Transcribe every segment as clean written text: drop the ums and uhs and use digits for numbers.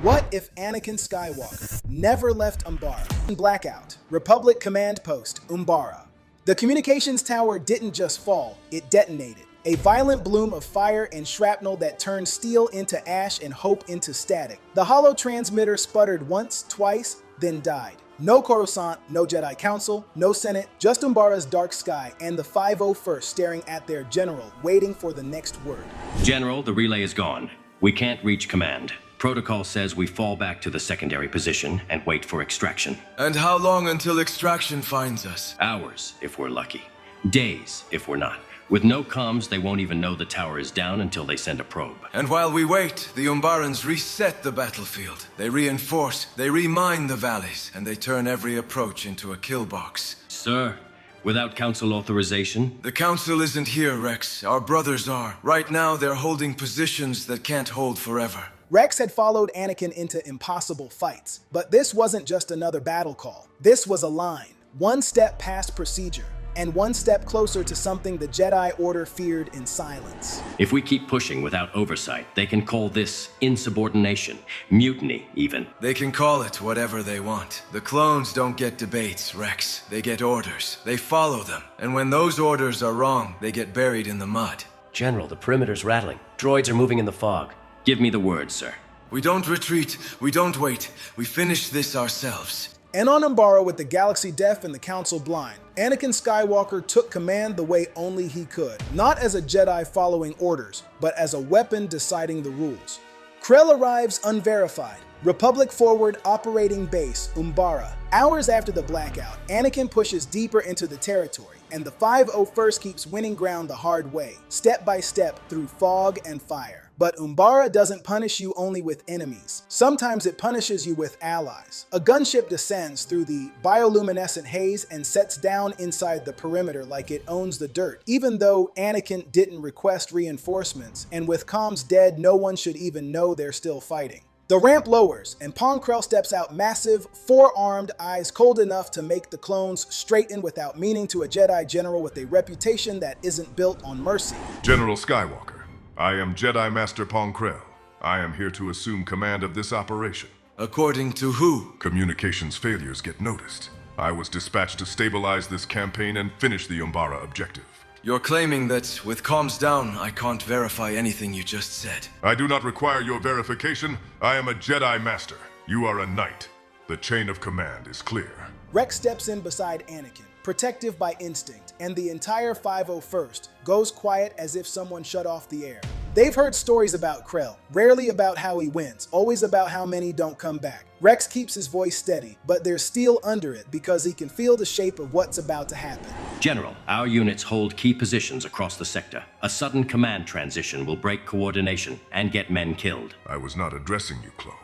What if Anakin Skywalker never left Umbara? Blackout, Republic Command Post, Umbara. The communications tower didn't just fall, it detonated. A violent bloom of fire and shrapnel that turned steel into ash and hope into static. The hollow transmitter sputtered once, twice, then died. No Coruscant, no Jedi Council, no Senate, just Umbara's dark sky and the 501st staring at their general, waiting for the next word. General, the relay is gone. We can't reach command. Protocol says we fall back to the secondary position and wait for extraction. And how long until extraction finds us? Hours, if we're lucky. Days, if we're not. With no comms, they won't even know the tower is down until they send a probe. And while we wait, the Umbarans reset the battlefield. They reinforce, they remine the valleys, and they turn every approach into a kill box. Sir, without council authorization? The council isn't here, Rex. Our brothers are. Right now, they're holding positions that can't hold forever. Rex had followed Anakin into impossible fights, but this wasn't just another battle call. This was a line, one step past procedure, and one step closer to something the Jedi Order feared in silence. If we keep pushing without oversight, they can call this insubordination, mutiny even. They can call it whatever they want. The clones don't get debates, Rex. They get orders. They follow them. And when those orders are wrong, they get buried in the mud. General, the perimeter's rattling. Droids are moving in the fog. Give me the word, sir. We don't retreat. We don't wait. We finish this ourselves. And on Umbara, with the galaxy deaf and the council blind, Anakin Skywalker took command the way only he could. Not as a Jedi following orders, but as a weapon deciding the rules. Krell arrives unverified. Republic Forward Operating Base, Umbara. Hours after the blackout, Anakin pushes deeper into the territory, and the 501st keeps winning ground the hard way, step by step through fog and fire. But Umbara doesn't punish you only with enemies. Sometimes it punishes you with allies. A gunship descends through the bioluminescent haze and sets down inside the perimeter like it owns the dirt, even though Anakin didn't request reinforcements, and with comms dead, no one should even know they're still fighting. The ramp lowers, and Pong Krell steps out massive, four-armed, eyes cold enough to make the clones straighten without meaning to a Jedi general with a reputation that isn't built on mercy. General Skywalker, I am Jedi Master Pong Krell. I am here to assume command of this operation. According to who? Communications failures get noticed. I was dispatched to stabilize this campaign and finish the Umbara objective. You're claiming that, with comms down, I can't verify anything you just said. I do not require your verification. I am a Jedi Master. You are a knight. The chain of command is clear. Rex steps in beside Anakin, protective by instinct, and the entire 501st goes quiet as if someone shut off the air. They've heard stories about Krell, rarely about how he wins, always about how many don't come back. Rex keeps his voice steady, but there's steel under it because he can feel the shape of what's about to happen. General, our units hold key positions across the sector. A sudden command transition will break coordination and get men killed. I was not addressing you, clone.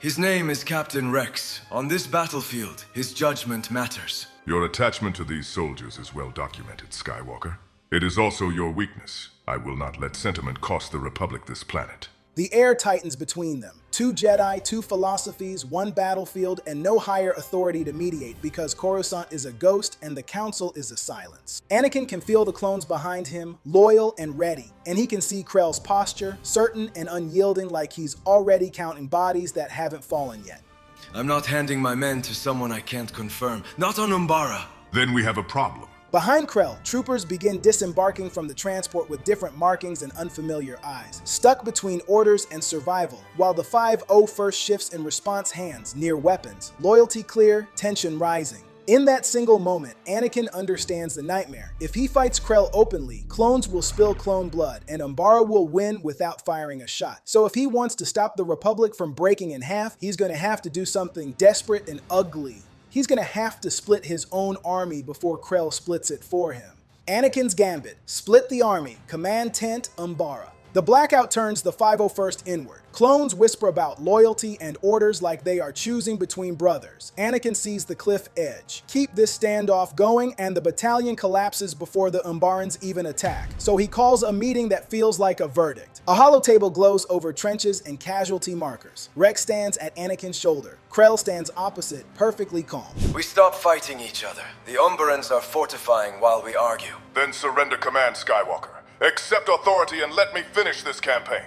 His name is Captain Rex. On this battlefield, his judgment matters. Your attachment to these soldiers is well documented, Skywalker. It is also your weakness. I will not let sentiment cost the Republic this planet. The air tightens between them. Two Jedi, two philosophies, one battlefield, and no higher authority to mediate because Coruscant is a ghost and the Council is a silence. Anakin can feel the clones behind him, loyal and ready, and he can see Krell's posture, certain and unyielding like he's already counting bodies that haven't fallen yet. I'm not handing my men to someone I can't confirm. Not on Umbara. Then we have a problem. Behind Krell, troopers begin disembarking from the transport with different markings and unfamiliar eyes, stuck between orders and survival, while the 501st shifts in response hands near weapons, loyalty clear, tension rising. In that single moment, Anakin understands the nightmare. If he fights Krell openly, clones will spill clone blood, and Umbara will win without firing a shot. So if he wants to stop the Republic from breaking in half, he's going to have to do something desperate and ugly. He's gonna have to split his own army before Krell splits it for him. Anakin's gambit, split the army, command tent, Umbara. The blackout turns the 501st inward. Clones whisper about loyalty and orders like they are choosing between brothers. Anakin sees the cliff edge. Keep this standoff going, and the battalion collapses before the Umbarans even attack. So he calls a meeting that feels like a verdict. A holotable glows over trenches and casualty markers. Rex stands at Anakin's shoulder. Krell stands opposite, perfectly calm. We stop fighting each other. The Umbarans are fortifying while we argue. Then surrender command, Skywalker. Accept authority and let me finish this campaign.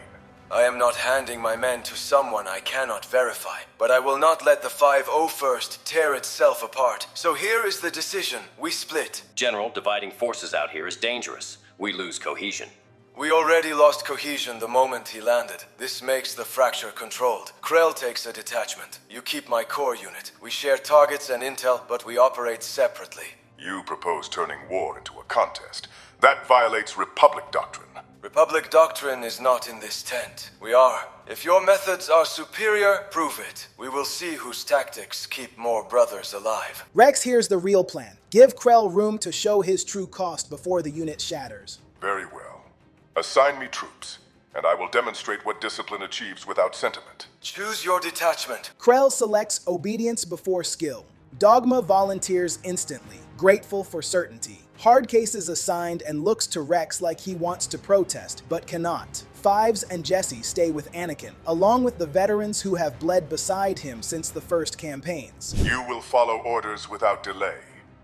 I am not handing my men to someone I cannot verify, but I will not let the 501st tear itself apart. So here is the decision. We split. General, dividing forces out here is dangerous. We lose cohesion. We already lost cohesion the moment he landed. This makes the fracture controlled. Krell takes a detachment. You keep my core unit. We share targets and intel, but we operate separately. You propose turning war into a contest. That violates Republic doctrine. Republic doctrine is not in this tent. We are. If your methods are superior, prove it. We will see whose tactics keep more brothers alive. Rex hears the real plan. Give Krell room to show his true cost before the unit shatters. Very well. Assign me troops, and I will demonstrate what discipline achieves without sentiment. Choose your detachment. Krell selects obedience before skill. Dogma volunteers instantly, grateful for certainty. Hardcase is assigned and looks to Rex like he wants to protest, but cannot. Fives and Jesse stay with Anakin, along with the veterans who have bled beside him since the first campaigns. You will follow orders without delay.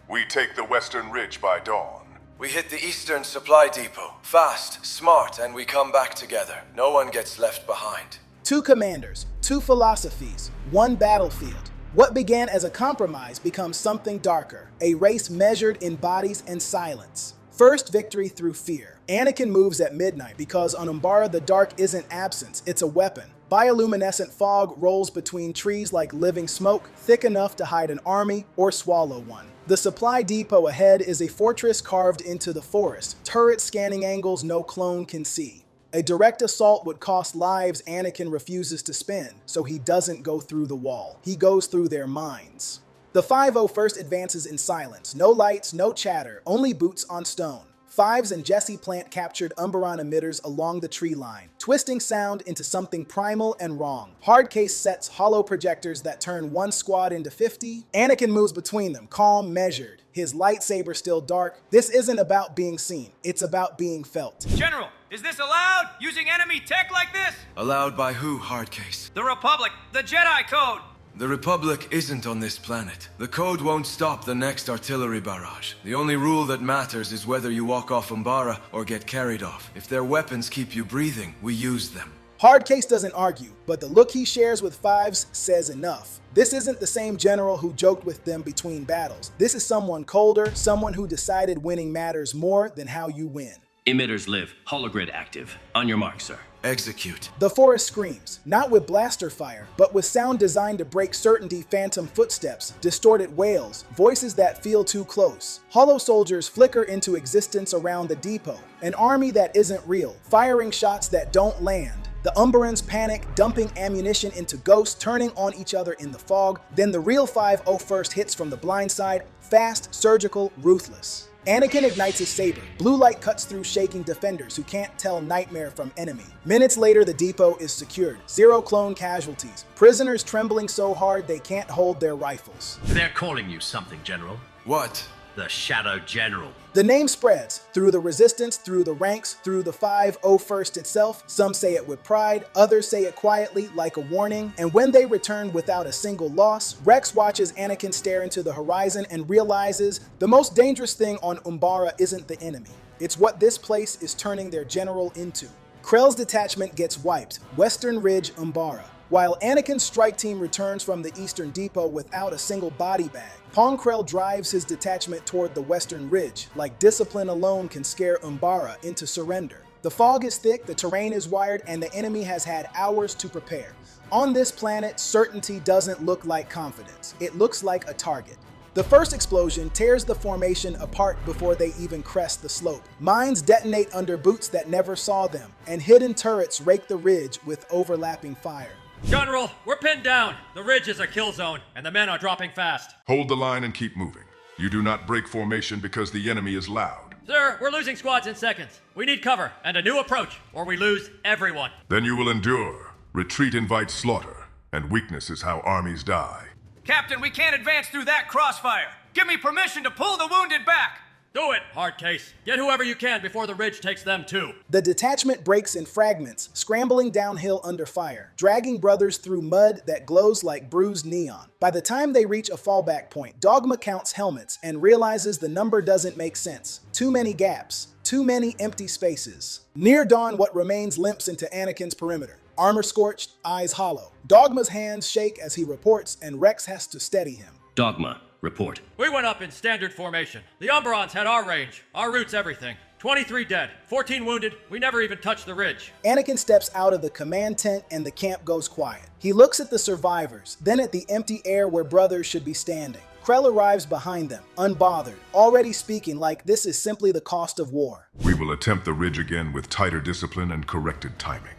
We take the Western Ridge by dawn. We hit the Eastern Supply Depot. Fast, smart, and we come back together. No one gets left behind. 2 commanders, 2 philosophies, 1 battlefield. What began as a compromise becomes something darker, a race measured in bodies and silence. First victory through fear. Anakin moves at midnight because on Umbara the dark isn't absence, it's a weapon. Bioluminescent fog rolls between trees like living smoke, thick enough to hide an army or swallow one. The supply depot ahead is a fortress carved into the forest, turret scanning angles no clone can see. A direct assault would cost lives Anakin refuses to spend, so he doesn't go through the wall. He goes through their minds. The 501st advances in silence, no lights, no chatter, only boots on stone. Fives and Jesse plant captured Umbaran emitters along the tree line, twisting sound into something primal and wrong. Hardcase sets hollow projectors that turn 1 squad into 50. Anakin moves between them, calm, measured, his lightsaber still dark. This isn't about being seen, it's about being felt. General, is this allowed? Using enemy tech like this? Allowed by who, Hardcase? The Republic, the Jedi Code. The Republic isn't on this planet. The code won't stop the next artillery barrage. The only rule that matters is whether you walk off Umbara or get carried off. If their weapons keep you breathing, we use them. Hardcase doesn't argue, but the look he shares with Fives says enough. This isn't the same general who joked with them between battles. This is someone colder, someone who decided winning matters more than how you win. Emitters live. Hologrid active. On your mark, sir. Execute. The forest screams, not with blaster fire, but with sound designed to break certainty. Phantom footsteps, distorted wails, voices that feel too close. Hollow soldiers flicker into existence around the depot, an army that isn't real, firing shots that don't land. The Umbarans panic, dumping ammunition into ghosts, turning on each other in the fog. Then the real 501st hits from the blind side, fast, surgical, ruthless. Anakin ignites his saber. Blue light cuts through shaking defenders who can't tell nightmare from enemy. Minutes later, the depot is secured. 0 clone casualties. Prisoners trembling so hard they can't hold their rifles. They're calling you something, General. What? The Shadow General. The name spreads through the resistance, through the ranks, through the 501st itself. Some say it with pride, others say it quietly, like a warning. And when they return without a single loss, Rex watches Anakin stare into the horizon and realizes the most dangerous thing on Umbara isn't the enemy. It's what this place is turning their general into. Krell's detachment gets wiped, Western Ridge, Umbara. While Anakin's strike team returns from the Eastern Depot without a single body bag, Pong Krell drives his detachment toward the Western Ridge, like discipline alone can scare Umbara into surrender. The fog is thick, the terrain is wired, and the enemy has had hours to prepare. On this planet, certainty doesn't look like confidence. It looks like a target. The first explosion tears the formation apart before they even crest the slope. Mines detonate under boots that never saw them, and hidden turrets rake the ridge with overlapping fire. General, we're pinned down. The ridge is a kill zone, and the men are dropping fast. Hold the line and keep moving. You do not break formation because the enemy is loud. Sir, we're losing squads in seconds. We need cover and a new approach, or we lose everyone. Then you will endure. Retreat invites slaughter, and weakness is how armies die. Captain, we can't advance through that crossfire. Give me permission to pull the wounded back. Do it, Hardcase. Get whoever you can before the ridge takes them too. The detachment breaks in fragments, scrambling downhill under fire, dragging brothers through mud that glows like bruised neon. By the time they reach a fallback point, Dogma counts helmets and realizes the number doesn't make sense. Too many gaps. Too many empty spaces. Near dawn, what remains limps into Anakin's perimeter. armor scorched, eyes hollow. Dogma's hands shake as he reports, and Rex has to steady him. Dogma, report. We went up in standard formation. The Umbarans had our range, our routes, everything. 23 dead, 14 wounded, we never even touched the ridge. Anakin steps out of the command tent and the camp goes quiet. He looks at the survivors, then at the empty air where brothers should be standing. Krell arrives behind them, unbothered, already speaking like this is simply the cost of war. We will attempt the ridge again with tighter discipline and corrected timing.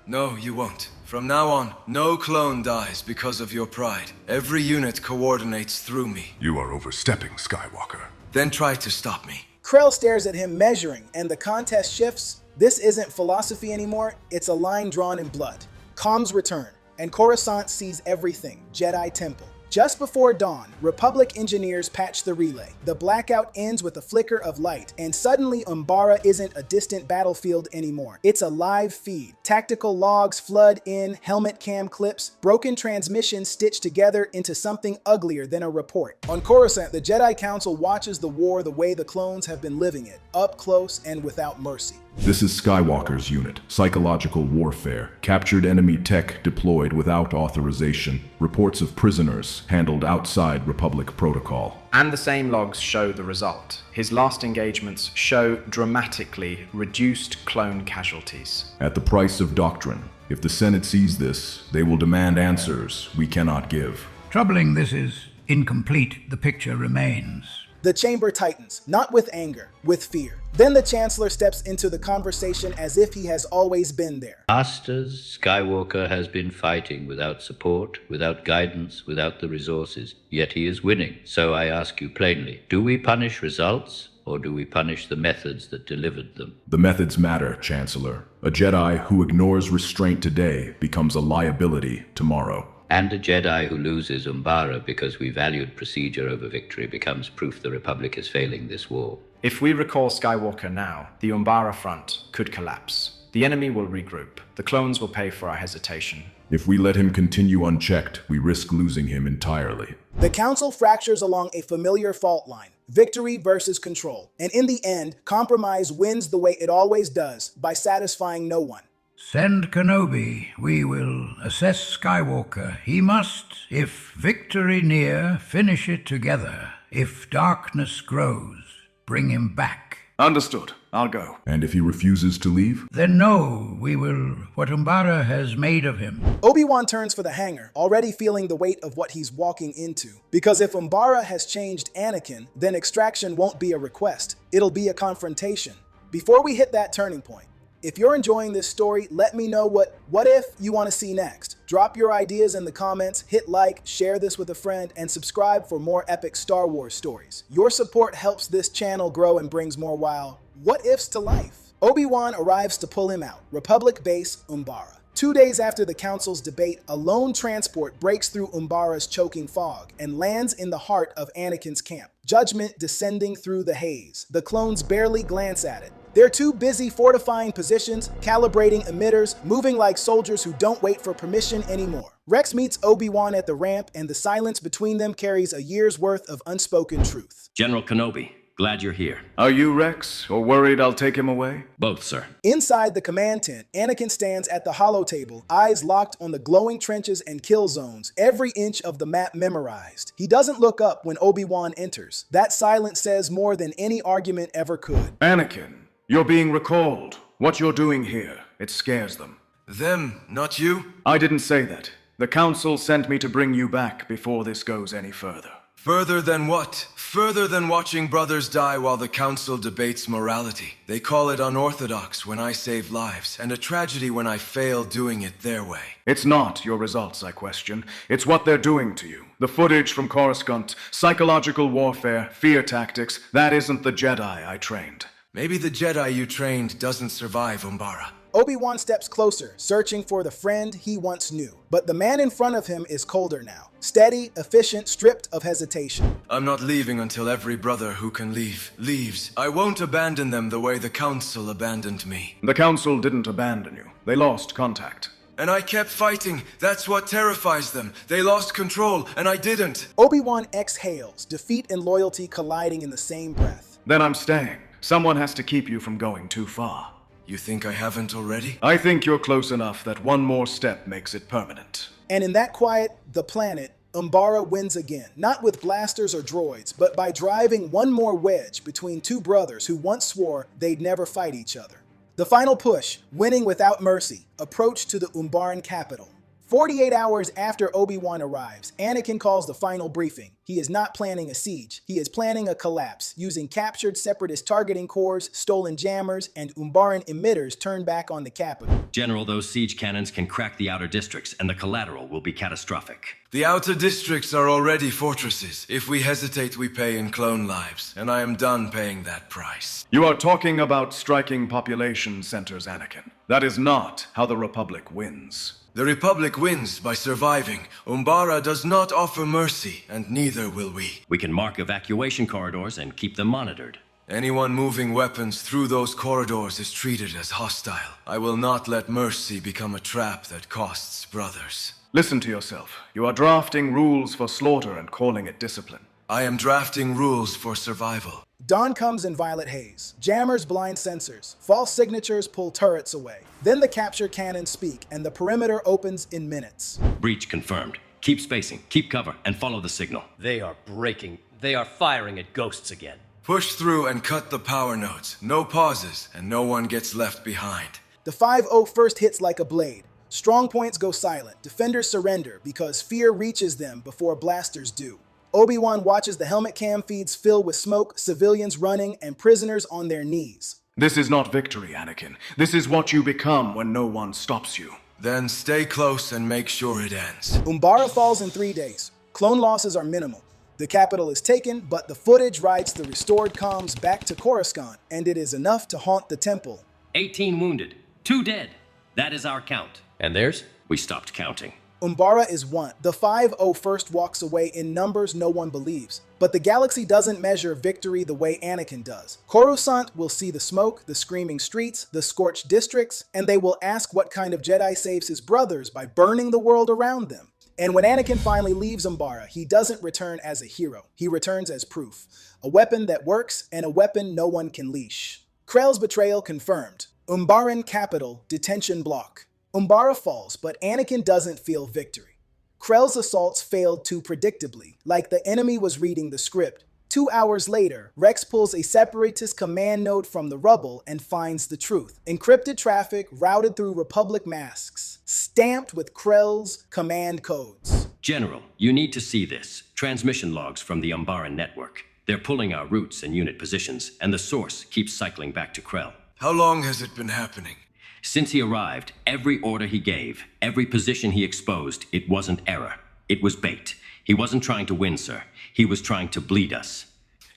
No, you won't. From now on, no clone dies because of your pride. Every unit coordinates through me. You are overstepping, Skywalker. Then try to stop me. Krell stares at him measuring, and the contest shifts. This isn't philosophy anymore, it's a line drawn in blood. Comms return, and Coruscant sees everything, Jedi Temple. Just before dawn, Republic engineers patch the relay. The blackout ends with a flicker of light, and suddenly Umbara isn't a distant battlefield anymore. It's a live feed. Tactical logs flood in, helmet cam clips, broken transmissions stitched together into something uglier than a report. On Coruscant, the Jedi Council watches the war the way the clones have been living it, up close and without mercy. This is Skywalker's unit. Psychological warfare. Captured enemy tech deployed without authorization. Reports of prisoners handled outside Republic protocol. And the same logs show the result. His last engagements show dramatically reduced clone casualties. At the price of doctrine. If the Senate sees this, they will demand answers we cannot give. Troubling this is incomplete. The picture remains. The chamber tightens, not with anger, with fear. Then the Chancellor steps into the conversation as if he has always been there. Masters, Skywalker has been fighting without support, without guidance, without the resources. Yet he is winning. So I ask you plainly, do we punish results, or do we punish the methods that delivered them? The methods matter, Chancellor. A Jedi who ignores restraint today becomes a liability tomorrow. And a Jedi who loses Umbara because we valued procedure over victory becomes proof the Republic is failing this war. If we recall Skywalker now, the Umbara front could collapse. The enemy will regroup. The clones will pay for our hesitation. If we let him continue unchecked, we risk losing him entirely. The Council fractures along a familiar fault line. Victory versus control. And in the end, compromise wins the way it always does, by satisfying no one. Send Kenobi. We will assess Skywalker. He must, if victory near, finish it together. If darkness grows, bring him back. Understood. I'll go. And if he refuses to leave? Then no, we will what Umbara has made of him. Obi-Wan turns for the hangar, already feeling the weight of what he's walking into. Because if Umbara has changed Anakin, then extraction won't be a request. It'll be a confrontation. Before we hit that turning point, if you're enjoying this story, let me know what if you want to see next. Drop your ideas in the comments, hit like, share this with a friend, and subscribe for more epic Star Wars stories. Your support helps this channel grow and brings more wild what ifs to life. Obi-Wan arrives to pull him out. Republic base, Umbara. 2 days after the Council's debate, a lone transport breaks through Umbara's choking fog and lands in the heart of Anakin's camp. Judgment descending through the haze. The clones barely glance at it. They're too busy fortifying positions, calibrating emitters, moving like soldiers who don't wait for permission anymore. Rex meets Obi-Wan at the ramp, and the silence between them carries a year's worth of unspoken truth. General Kenobi, glad you're here. Are you Rex, or worried I'll take him away? Both, sir. Inside the command tent, Anakin stands at the holotable, eyes locked on the glowing trenches and kill zones, every inch of the map memorized. He doesn't look up when Obi-Wan enters. That silence says more than any argument ever could. Anakin, you're being recalled. What you're doing here, it scares them. Them, not you? I didn't say that. The Council sent me to bring you back before this goes any further. Further than what? Further than watching brothers die while the Council debates morality. They call it unorthodox when I save lives, and a tragedy when I fail doing it their way. It's not your results I question. It's what they're doing to you. The footage from Coruscant, psychological warfare, fear tactics, that isn't the Jedi I trained. Maybe the Jedi you trained doesn't survive Umbara. Obi-Wan steps closer, searching for the friend he once knew. But the man in front of him is colder now. Steady, efficient, stripped of hesitation. I'm not leaving until every brother who can leave, leaves. I won't abandon them the way the Council abandoned me. The Council didn't abandon you. They lost contact. And I kept fighting. That's what terrifies them. They lost control, and I didn't. Obi-Wan exhales, defeat and loyalty colliding in the same breath. Then I'm staying. Someone has to keep you from going too far. You think I haven't already? I think you're close enough that one more step makes it permanent. And in that quiet, the planet, Umbara wins again, not with blasters or droids, but by driving one more wedge between two brothers who once swore they'd never fight each other. The final push, winning without mercy, approach to the Umbaran capital. 48 hours after Obi-Wan arrives, Anakin calls the final briefing. He is not planning a siege. He is planning a collapse, using captured separatist targeting cores, stolen jammers, and Umbaran emitters turned back on the capital. General, those siege cannons can crack the outer districts, and the collateral will be catastrophic. The outer districts are already fortresses. If we hesitate, we pay in clone lives, and I am done paying that price. You are talking about striking population centers, Anakin. That is not how the Republic wins. The Republic wins by surviving. Umbara does not offer mercy, and neither will we. We can mark evacuation corridors and keep them monitored. Anyone moving weapons through those corridors is treated as hostile. I will not let mercy become a trap that costs brothers. Listen to yourself. You are drafting rules for slaughter and calling it discipline. I am drafting rules for survival. Dawn comes in violet haze. Jammers blind sensors. False signatures pull turrets away. Then the capture cannons speak, and the perimeter opens in minutes. Breach confirmed. Keep spacing, keep cover, and follow the signal. They are breaking. They are firing at ghosts again. Push through and cut the power nodes. No pauses, and no one gets left behind. The 5-0 first hits like a blade. Strong points go silent. Defenders surrender because fear reaches them before blasters do. Obi-Wan watches the helmet cam feeds fill with smoke, civilians running, and prisoners on their knees. This is not victory, Anakin. This is what you become when no one stops you. Then stay close and make sure it ends. Umbara falls in 3 days. Clone losses are minimal. The capital is taken, but the footage writes the restored comms back to Coruscant, and it is enough to haunt the temple. 18 wounded, 2 dead. That is our count. And theirs? We stopped counting. Umbara is 1. The 5-0 first walks away in numbers no one believes. But the galaxy doesn't measure victory the way Anakin does. Coruscant will see the smoke, the screaming streets, the scorched districts, and they will ask what kind of Jedi saves his brothers by burning the world around them. And when Anakin finally leaves Umbara, he doesn't return as a hero. He returns as proof. A weapon that works and a weapon no one can leash. Krell's betrayal confirmed. Umbaran capital, detention block. Umbara falls, but Anakin doesn't feel victory. Krell's assaults failed too predictably, like the enemy was reading the script. 2 hours later, Rex pulls a separatist command node from the rubble and finds the truth. Encrypted traffic routed through Republic masks, stamped with Krell's command codes. General, you need to see this. Transmission logs from the Umbaran network. They're pulling our routes and unit positions, and the source keeps cycling back to Krell. How long has it been happening? Since he arrived, every order he gave, every position he exposed, it wasn't error. It was bait. He wasn't trying to win, sir. He was trying to bleed us.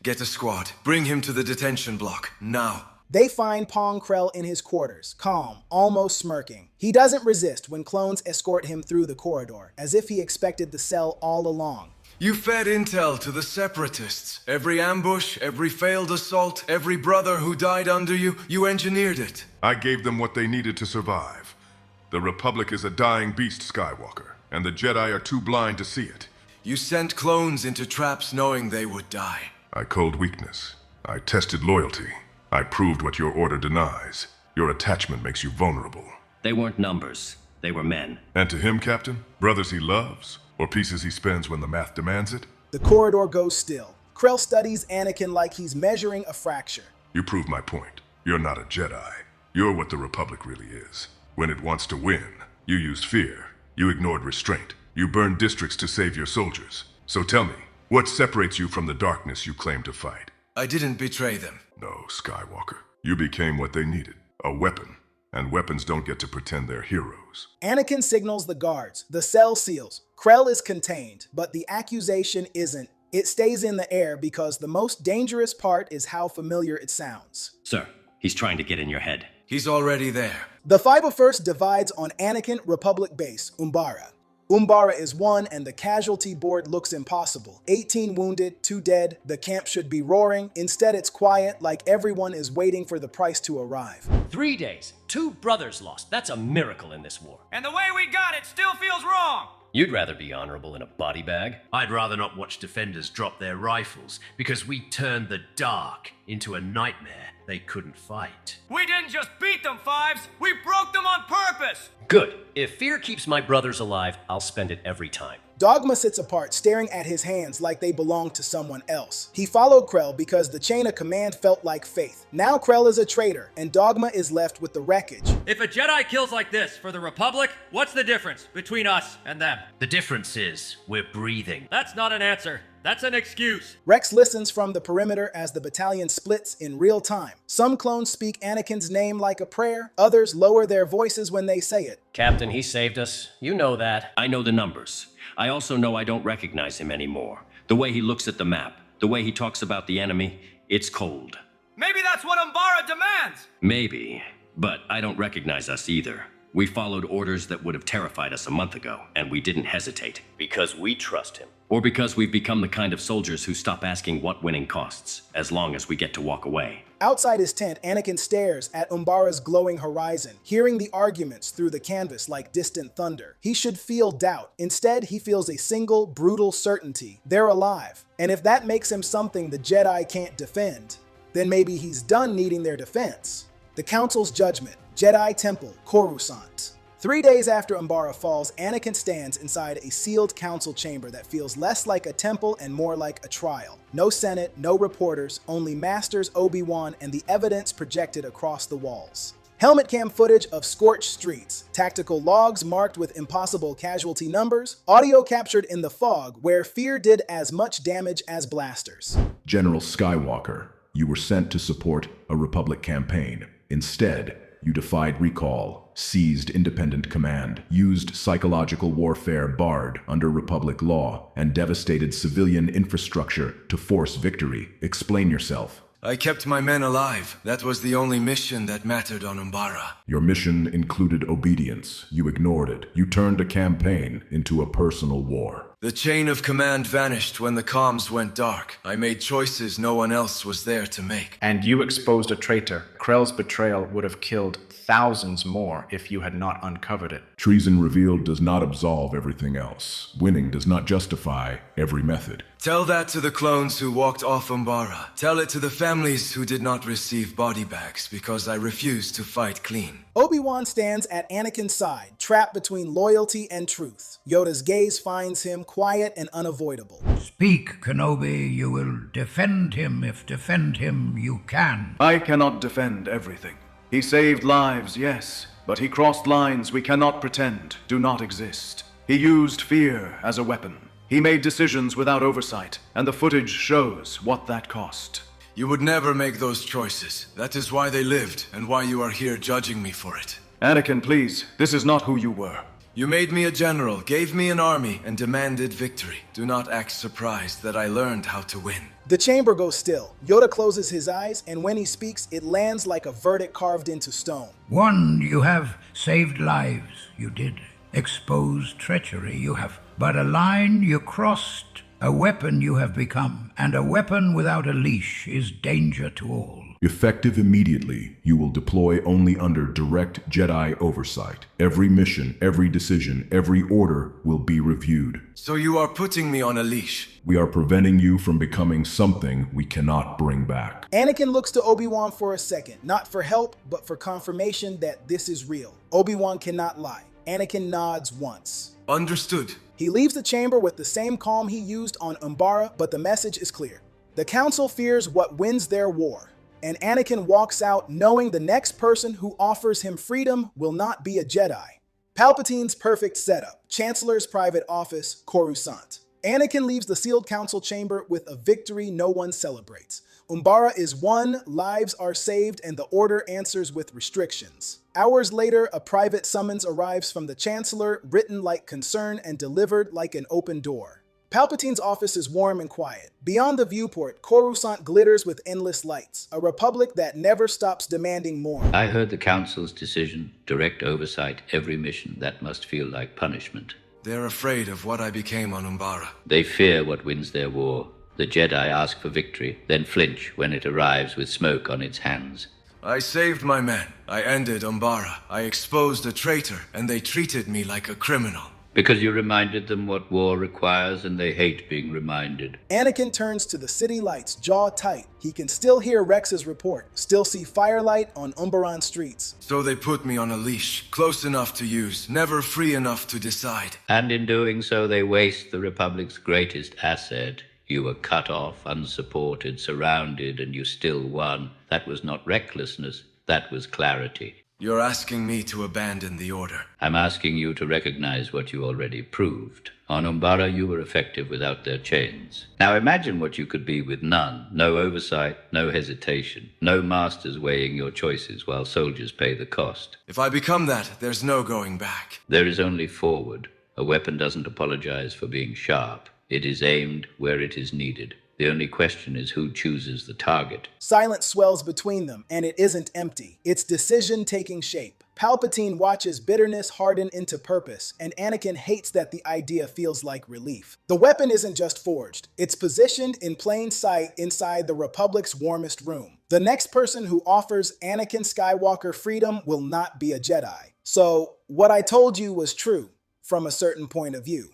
Get a squad. Bring him to the detention block, now. They find Pong Krell in his quarters, calm, almost smirking. He doesn't resist when clones escort him through the corridor, as if he expected the cell all along. You fed intel to the separatists. Every ambush, every failed assault, every brother who died under you, you engineered it. I gave them what they needed to survive. The Republic is a dying beast, Skywalker, and the Jedi are too blind to see it. You sent clones into traps knowing they would die. I culled weakness. I tested loyalty. I proved what your order denies. Your attachment makes you vulnerable. They weren't numbers. They were men. And to him, Captain, brothers he loves, or pieces he spends when the math demands it? The corridor goes still. Krell studies Anakin like he's measuring a fracture. You prove my point. You're not a Jedi. You're what the Republic really is. When it wants to win, you used fear. You ignored restraint. You burned districts to save your soldiers. So tell me, what separates you from the darkness you claim to fight? I didn't betray them. No, Skywalker. You became what they needed. A weapon. And weapons don't get to pretend they're heroes. Anakin signals the guards. The cell seals. Krell is contained, but the accusation isn't. It stays in the air because the most dangerous part is how familiar it sounds. Sir, he's trying to get in your head. He's already there. The 501st divides on Anakin Republic base, Umbara. Umbara is 1 and the casualty board looks impossible. 18 wounded, 2 dead, the camp should be roaring. Instead it's quiet, like everyone is waiting for the price to arrive. 3 days, 2 brothers lost. That's a miracle in this war. And the way we got it still feels wrong. You'd rather be honorable in a body bag? I'd rather not watch defenders drop their rifles, because we turned the dark into a nightmare they couldn't fight. We didn't just beat them, Fives! We broke them on purpose! Good. If fear keeps my brothers alive, I'll spend it every time. Dogma sits apart, staring at his hands like they belong to someone else. He followed Krell because the chain of command felt like faith. Now Krell is a traitor, and Dogma is left with the wreckage. If a Jedi kills like this for the Republic, what's the difference between us and them? The difference is, we're breathing. That's not an answer. That's an excuse. Rex listens from the perimeter as the battalion splits in real time. Some clones speak Anakin's name like a prayer, others lower their voices when they say it. Captain, he saved us. You know that. I know the numbers. I also know I don't recognize him anymore. The way he looks at the map, the way he talks about the enemy, it's cold. Maybe that's what Umbara demands! Maybe, but I don't recognize us either. We followed orders that would have terrified us a month ago, and we didn't hesitate. Because we trust him. Or because we've become the kind of soldiers who stop asking what winning costs, as long as we get to walk away. Outside his tent, Anakin stares at Umbara's glowing horizon, hearing the arguments through the canvas like distant thunder. He should feel doubt. Instead, he feels a single, brutal certainty. They're alive. And if that makes him something the Jedi can't defend, then maybe he's done needing their defense. The Council's judgment. Jedi Temple, Coruscant. 3 days after Umbara falls, Anakin stands inside a sealed council chamber that feels less like a temple and more like a trial. No Senate, no reporters, only Masters Obi-Wan and the evidence projected across the walls. Helmet cam footage of scorched streets, tactical logs marked with impossible casualty numbers, audio captured in the fog where fear did as much damage as blasters. General Skywalker, you were sent to support a Republic campaign. Instead, you defied recall, seized independent command, used psychological warfare barred under Republic law, and devastated civilian infrastructure to force victory. Explain yourself. I kept my men alive. That was the only mission that mattered on Umbara. Your mission included obedience. You ignored it. You turned a campaign into a personal war. The chain of command vanished when the comms went dark. I made choices no one else was there to make. And you exposed a traitor. Krell's betrayal would have killed thousands more if you had not uncovered it. Treason revealed does not absolve everything else. Winning does not justify every method. Tell that to the clones who walked off Umbara. Tell it to the families who did not receive body bags because I refused to fight clean. Obi-Wan stands at Anakin's side, trapped between loyalty and truth. Yoda's gaze finds him quiet and unavoidable. Speak, Kenobi. You will defend him if defend him you can. I cannot defend everything. He saved lives, yes, but he crossed lines we cannot pretend do not exist. He used fear as a weapon. He made decisions without oversight, and the footage shows what that cost. You would never make those choices. That is why they lived, and why you are here judging me for it. Anakin, please, this is not who you were. You made me a general, gave me an army, and demanded victory. Do not act surprised that I learned how to win. The chamber goes still. Yoda closes his eyes, and when he speaks, it lands like a verdict carved into stone. One, you have saved lives. You did. Exposed treachery. You have. But a line you crossed. A weapon you have become. And a weapon without a leash is danger to all. Effective immediately, you will deploy only under direct Jedi oversight. Every mission, every decision, every order will be reviewed. So you are putting me on a leash. We are preventing you from becoming something we cannot bring back. Anakin looks to Obi-Wan for a second, not for help, but for confirmation that this is real. Obi-Wan cannot lie. Anakin nods once. Understood. He leaves the chamber with the same calm he used on Umbara, but the message is clear. The Council fears what wins their war. And Anakin walks out knowing the next person who offers him freedom will not be a Jedi. Palpatine's perfect setup. Chancellor's private office, Coruscant. Anakin leaves the sealed council chamber with a victory no one celebrates. Umbara is won, lives are saved, and the Order answers with restrictions. Hours later, a private summons arrives from the Chancellor, written like concern and delivered like an open door. Palpatine's office is warm and quiet. Beyond the viewport, Coruscant glitters with endless lights, a republic that never stops demanding more. I heard the Council's decision, direct oversight, every mission. That must feel like punishment. They're afraid of what I became on Umbara. They fear what wins their war. The Jedi ask for victory, then flinch when it arrives with smoke on its hands. I saved my men. I ended Umbara. I exposed a traitor, and they treated me like a criminal. Because you reminded them what war requires and they hate being reminded. Anakin turns to the city lights, jaw tight. He can still hear Rex's report, still see firelight on Umbaran streets. So they put me on a leash, close enough to use, never free enough to decide. And in doing so, they waste the Republic's greatest asset. You were cut off, unsupported, surrounded, and you still won. That was not recklessness, that was clarity. You're asking me to abandon the Order. I'm asking you to recognize what you already proved. On Umbara, you were effective without their chains. Now imagine what you could be with none. No oversight, no hesitation. No masters weighing your choices while soldiers pay the cost. If I become that, there's no going back. There is only forward. A weapon doesn't apologize for being sharp. It is aimed where it is needed. The only question is who chooses the target. Silence swells between them, and it isn't empty. It's decision taking shape. Palpatine watches bitterness harden into purpose, and Anakin hates that the idea feels like relief. The weapon isn't just forged. It's positioned in plain sight inside the Republic's warmest room. The next person who offers Anakin Skywalker freedom will not be a Jedi. So, what I told you was true from a certain point of view.